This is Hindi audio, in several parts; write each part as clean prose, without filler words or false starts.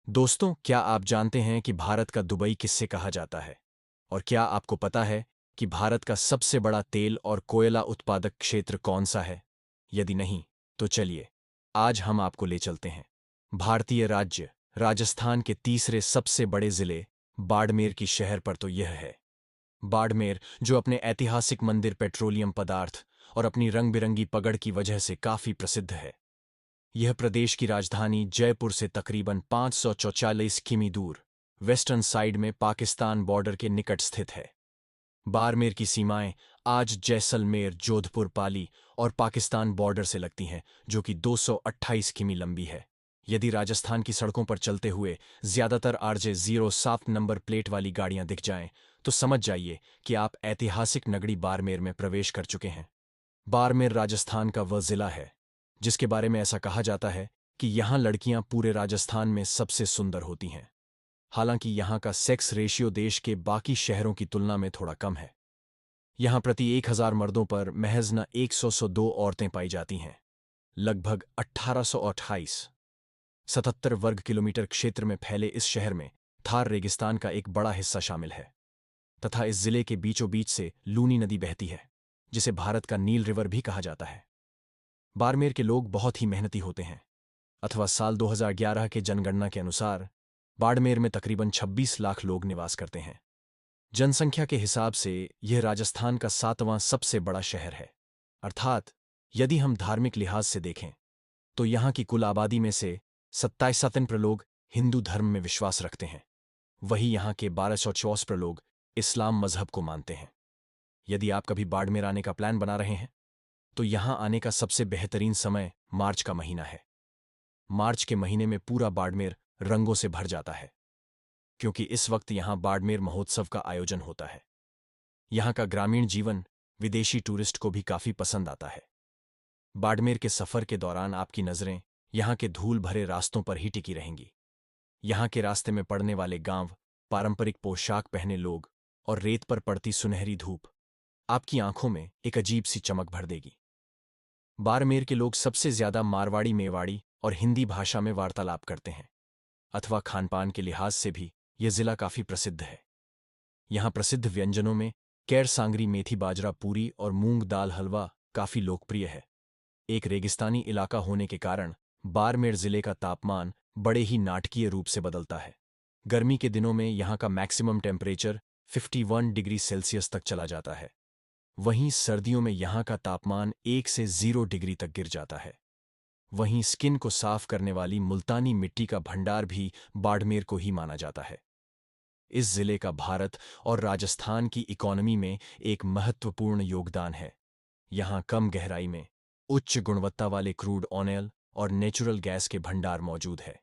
दोस्तों, क्या आप जानते हैं कि भारत का दुबई किससे कहा जाता है? और क्या आपको पता है कि भारत का सबसे बड़ा तेल और कोयला उत्पादक क्षेत्र कौन सा है? यदि नहीं, तो चलिए, आज हम आपको ले चलते हैं। भारतीय राज्य राजस्थान के तीसरे सबसे बड़े जिले बाड़मेर की शहर पर तो यह है। बाड़मेर, जो अपने ऐतिहासिक मंदिर, पेट्रोलियम पदार्थ और अपनी रंग बिरंगी पगड़ की वजह से काफी प्रसिद्ध है। यह प्रदेश की राजधानी जयपुर से तकरीबन 544 किमी दूर वेस्टर्न साइड में पाकिस्तान बॉर्डर के निकट स्थित है। बाड़मेर की सीमाएं आज जैसलमेर, जोधपुर, पाली और पाकिस्तान बॉर्डर से लगती हैं, जो कि 228 किमी लंबी है। यदि राजस्थान की सड़कों पर चलते हुए ज्यादातर RJ07 नंबर प्लेट वाली गाड़ियां दिख जाएं, तो समझ जाइए कि आप ऐतिहासिक नगरी बाड़मेर में प्रवेश कर चुके हैं। बाड़मेर राजस्थान का वह जिला है जिसके बारे में ऐसा कहा जाता है कि यहां लड़कियां पूरे राजस्थान में सबसे सुंदर होती हैं। हालांकि यहां का सेक्स रेशियो देश के बाकी शहरों की तुलना में थोड़ा कम है। यहां प्रति 1000 मर्दों पर महज न 102 औरतें पाई जाती हैं। लगभग 1828 77 वर्ग किलोमीटर क्षेत्र में फैले इस शहर में थार रेगिस्तान का एक बड़ा हिस्सा शामिल है तथा इस जिले के बीचों बीच से लूनी नदी बहती है, जिसे भारत का नील रिवर भी कहा जाता है। बाड़मेर के लोग बहुत ही मेहनती होते हैं। अथवा साल 2011 के जनगणना के अनुसार बाड़मेर में तकरीबन 26 लाख लोग निवास करते हैं। जनसंख्या के हिसाब से यह राजस्थान का 7वां सबसे बड़ा शहर है। अर्थात यदि हम धार्मिक लिहाज से देखें तो यहाँ की कुल आबादी में से 27% लोग हिंदू धर्म में विश्वास रखते हैं। वहीं यहाँ के 1264 लोग इस्लाम मजहब को मानते हैं। यदि आप कभी बाड़मेर आने का प्लान बना रहे हैं तो यहाँ आने का सबसे बेहतरीन समय मार्च का महीना है। मार्च के महीने में पूरा बाड़मेर रंगों से भर जाता है, क्योंकि इस वक्त यहां बाड़मेर महोत्सव का आयोजन होता है। यहां का ग्रामीण जीवन विदेशी टूरिस्ट को भी काफी पसंद आता है। बाड़मेर के सफर के दौरान आपकी नजरें यहां के धूल भरे रास्तों पर ही टिकी रहेंगी। यहां के रास्ते में पड़ने वाले गांव, पारंपरिक पोशाक पहने लोग और रेत पर पड़ती सुनहरी धूप आपकी आंखों में एक अजीब सी चमक भर देगी। बाड़मेर के लोग सबसे ज्यादा मारवाड़ी, मेवाड़ी और हिंदी भाषा में वार्तालाप करते हैं। अथवा खानपान के लिहाज से भी यह जिला काफी प्रसिद्ध है। यहां प्रसिद्ध व्यंजनों में कैर सांगरी, मेथी बाजरा पूरी और मूंग दाल हलवा काफी लोकप्रिय है। एक रेगिस्तानी इलाका होने के कारण बाड़मेर जिले का तापमान बड़े ही नाटकीय रूप से बदलता है। गर्मी के दिनों में यहां का मैक्सिमम टेम्परेचर 51 डिग्री सेल्सियस तक चला जाता है। वहीं सर्दियों में यहां का तापमान 1 से 0 डिग्री तक गिर जाता है। वहीं स्किन को साफ करने वाली मुल्तानी मिट्टी का भंडार भी बाड़मेर को ही माना जाता है। इस जिले का भारत और राजस्थान की इकोनॉमी में एक महत्वपूर्ण योगदान है। यहां कम गहराई में उच्च गुणवत्ता वाले क्रूड ऑयल और नेचुरल गैस के भंडार मौजूद है।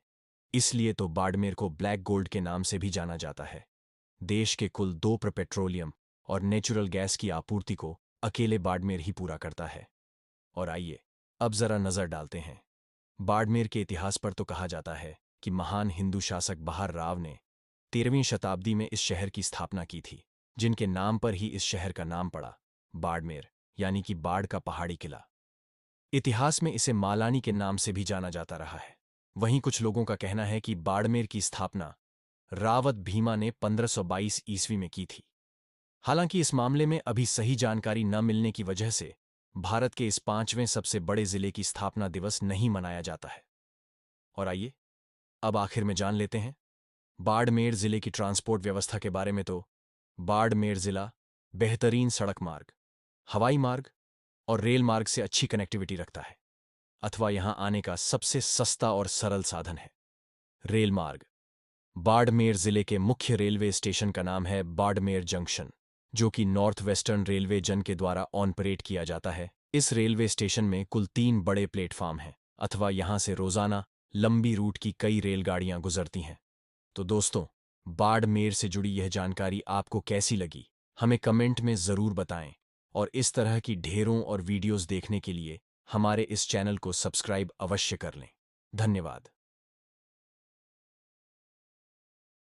इसलिए तो बाड़मेर को ब्लैक गोल्ड के नाम से भी जाना जाता है। देश के कुल 2 पेट्रोलियम और नेचुरल गैस की आपूर्ति को अकेले बाड़मेर ही पूरा करता है। और आइए अब जरा नजर डालते हैं। बाड़मेर के इतिहास पर तो कहा जाता है कि महान हिंदू शासक बहार राव ने 13वीं शताब्दी में इस शहर की स्थापना की थी, जिनके नाम पर ही इस शहर का नाम पड़ा, बाड़मेर, यानी कि बाढ़ का पहाड़ी किला। इतिहास में इसे मालानी के नाम से भी जाना जाता रहा है। वहीं कुछ लोगों का कहना है कि बाड़मेर की स्थापना रावत भीमा ने 1522 ईस्वी में की थी। हालांकि इस मामले में अभी सही जानकारी न मिलने की वजह से भारत के इस 5वें सबसे बड़े जिले की स्थापना दिवस नहीं मनाया जाता है। और आइए अब आखिर में जान लेते हैं बाड़मेर जिले की ट्रांसपोर्ट व्यवस्था के बारे में। तो बाड़मेर जिला बेहतरीन सड़क मार्ग, हवाई मार्ग और रेल मार्ग से अच्छी कनेक्टिविटी रखता है। अथवा यहां आने का सबसे सस्ता और सरल साधन है रेल मार्ग। बाड़मेर जिले के मुख्य रेलवे स्टेशन का नाम है बाड़मेर जंक्शन, जो कि नॉर्थ वेस्टर्न रेलवे जन के द्वारा ऑपरेट किया जाता है। इस रेलवे स्टेशन में कुल 3 बड़े प्लेटफार्म हैं, अथवा यहां से रोजाना लंबी रूट की कई रेलगाड़ियां गुजरती हैं। तो दोस्तों, बाड़मेर से जुड़ी यह जानकारी आपको कैसी लगी, हमें कमेंट में जरूर बताएं। और इस तरह की ढेरों और वीडियोस देखने के लिए हमारे इस चैनल को सब्सक्राइब अवश्य कर लें। धन्यवाद।